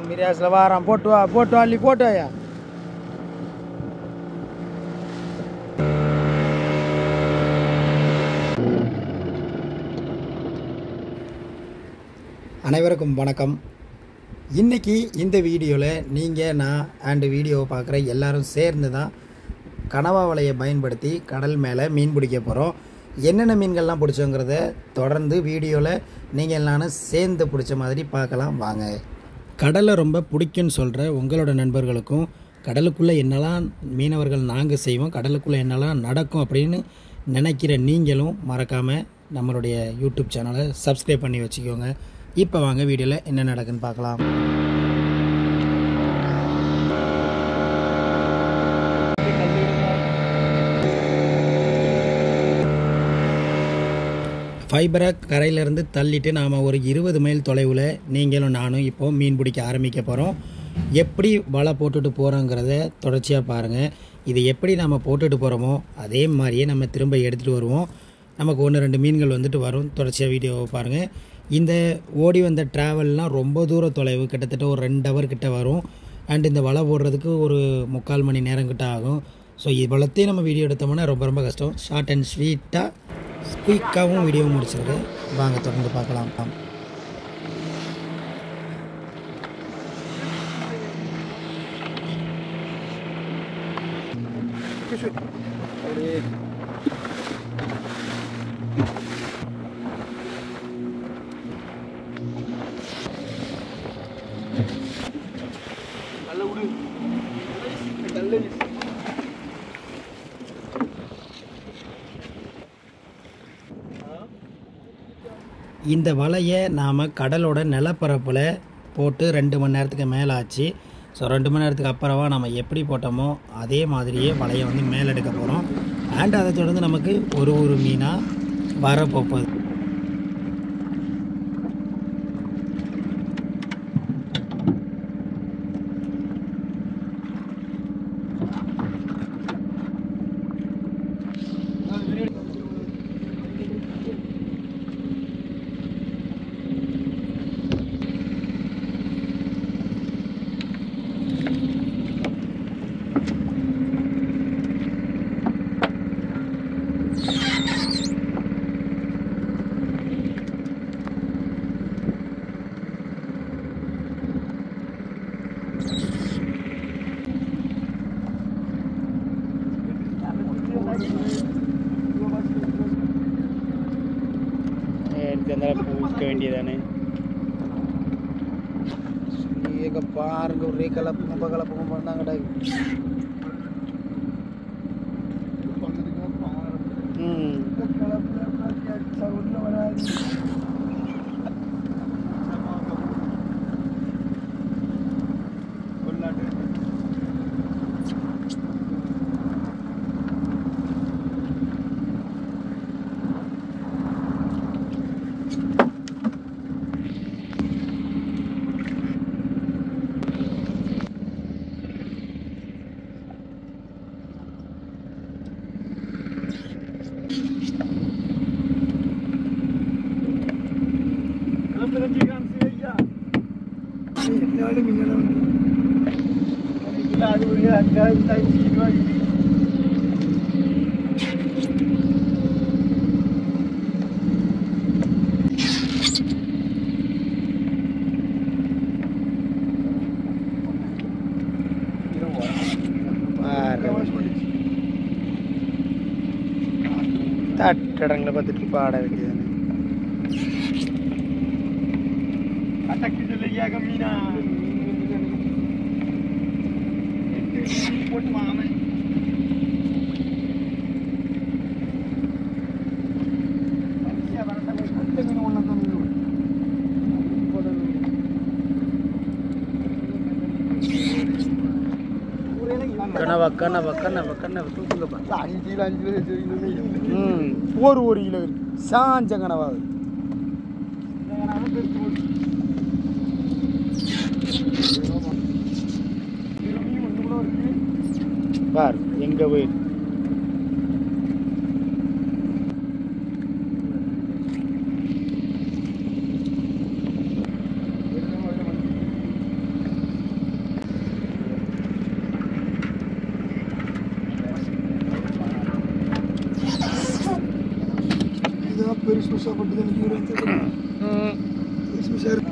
மிராஸ்ல வாரம் போட்டு அள்ளி போட்டாயா அனைவருக்கும் வணக்கம். இன்றைக்கி இந்த வீடியோவில் நீங்கள் நான் அண்டு வீடியோவை பார்க்குற எல்லோரும் சேர்ந்து தான் கனவா வலையை பயன்படுத்தி கடல் மேலே மீன் பிடிக்க போகிறோம். என்னென்ன மீன்கள்லாம் பிடிச்சோங்கிறத தொடர்ந்து வீடியோவில் நீங்கள் நானும் சேர்ந்து பிடிச்ச மாதிரி பார்க்கலாம் வாங்க. கடலை ரொம்ப பிடிக்குன்னு சொல்கிற உங்களோட நண்பர்களுக்கும் கடலுக்குள்ளே என்னெல்லாம் மீனவர்கள் நாங்கள் செய்வோம், கடலுக்குள்ளே என்னெல்லாம் நடக்கும் அப்படின்னு நினைக்கிற நீங்களும் மறக்காமல் நம்மளுடைய யூடியூப் சேனலை சப்ஸ்கிரைப் பண்ணி வச்சுக்கோங்க. இப்போ வாங்க வீடியோவில் என்ன நடக்குன்னு பார்க்கலாம். ஃபைபரை கரையிலேருந்து தள்ளிட்டு நாம் ஒரு 20 மைல் தொலைவில் நீங்களும் நானும் இப்போது மீன் பிடிக்க ஆரம்பிக்க போகிறோம். எப்படி வலை போட்டுட்டு போகிறோங்கிறத தொடர்ச்சியாக பாருங்கள். இது எப்படி நம்ம போட்டுட்டு போகிறோமோ அதே மாதிரியே நம்ம திரும்ப எடுத்துகிட்டு வருவோம். நமக்கு 1-2 மீன்கள் வந்துட்டு வரும். தொடர்ச்சியாக வீடியோவை பாருங்கள். இந்த ஓடி வந்த ட்ராவல்லாம் ரொம்ப தூர தொலைவு, கிட்டத்தட்ட ஒரு 2 ஹவர் கிட்ட வரும். அண்ட் இந்த வலை போடுறதுக்கு ஒரு 3/4 மணி நேரம் கிட்ட ஆகும். ஸோ இவ்வளோத்தையும் நம்ம வீடியோ எடுத்தோம்னா ரொம்ப கஷ்டம். ஷார்ட் அண்ட் ஸ்வீட்டாக குயிக்காகவும் வீடியோ முடிச்சிருக்கு. வாங்க தொடர்ந்து பார்க்கலாம். இந்த வலையை நாம் கடலோட நிலப்பரப்பில் போட்டு 2 மணி நேரத்துக்கு மேலே ஆச்சு. ஸோ 2 மணி நேரத்துக்கு அப்புறமா நம்ம எப்படி போட்டோமோ அதே மாதிரியே வலையை வந்து மேலே எடுக்க போகிறோம். அண்ட் அதை தொடர்ந்து நமக்கு ஒரு மீனாக வரப்போகுது. பூக்க வேண்டியதானே பாருங்க. ஒரே கலப்பகம் பண்ணாங்கடா. தட்டடங்களை பார்த்துட்டு பாட வேண்டியதானே. கனவா கனவா கனவா கனவா தூக்குங்கப்பா. 5 கிலோ 5 கிலோ ஒரு கிலோ சாஞ்ச கனவா. பார் எங்கே போய் பெருசு பெருசாக போட்டு தான் பெருசு பெருசாக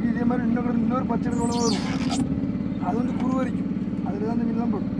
இதே மாதிரி இன்னொரு பச்சை உணவு வரும். அது வந்து குருவரிக்கும். அதில் தான் இந்த மீன்லாம் போடும்.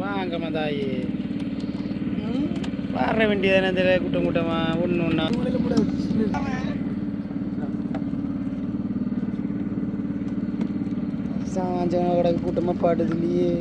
வாங்க மதாயி வர வேண்டியதானே இந்த கூட்டம் கூட்டமா ஒன்று ஒன்றா சாஞ்சவங்க கூட கூட்டமாக பாடுது இல்லையே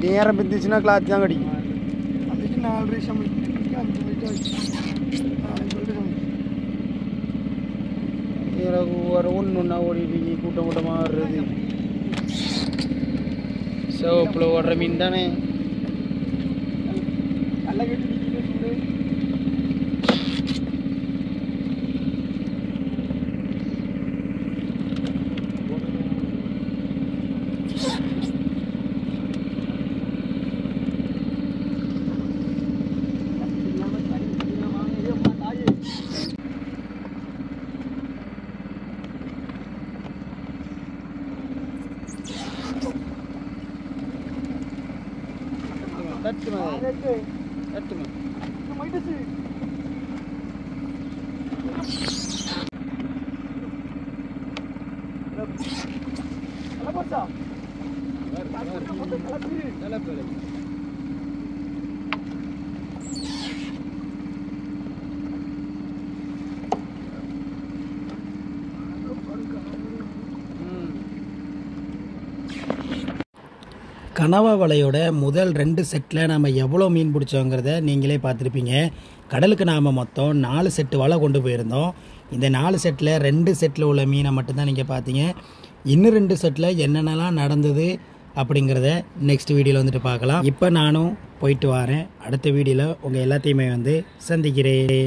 நேரம் பிந்துச்சுன்னா கிளாத் தான் கடிக்கும். அன்றைக்கு 4:30 சமைக்கும், 5 மணிக்கு ஒரு ஒன்று ஒன்றா ஓடிட்டு கூட்டம் கூட்டமாக வர்றது. சிவப்பில் ஓடுற மீன் தானே. கனவா வலையோட முதல் 2 செட்டில் நம்ம எவ்வளோ மீன் பிடிச்சோங்கிறத நீங்களே பார்த்துருப்பீங்க. கடலுக்கு நாம் மொத்தம் 4 செட்டு வலை கொண்டு போயிருந்தோம். இந்த 4 செட்டில் 2 செட்டில் உள்ள மீனை மட்டும்தான் நீங்கள் பார்த்தீங்க. இன்னும் 2 செட்டில் என்னென்னலாம் நடந்தது அப்படிங்கிறத நெக்ஸ்ட் வீடியோவில் வந்துட்டு பார்க்கலாம். இப்போ நானும் போயிட்டு வரேன். அடுத்த வீடியோவில் உங்கள் எல்லாத்தையுமே வந்து சந்திக்கிறேன்.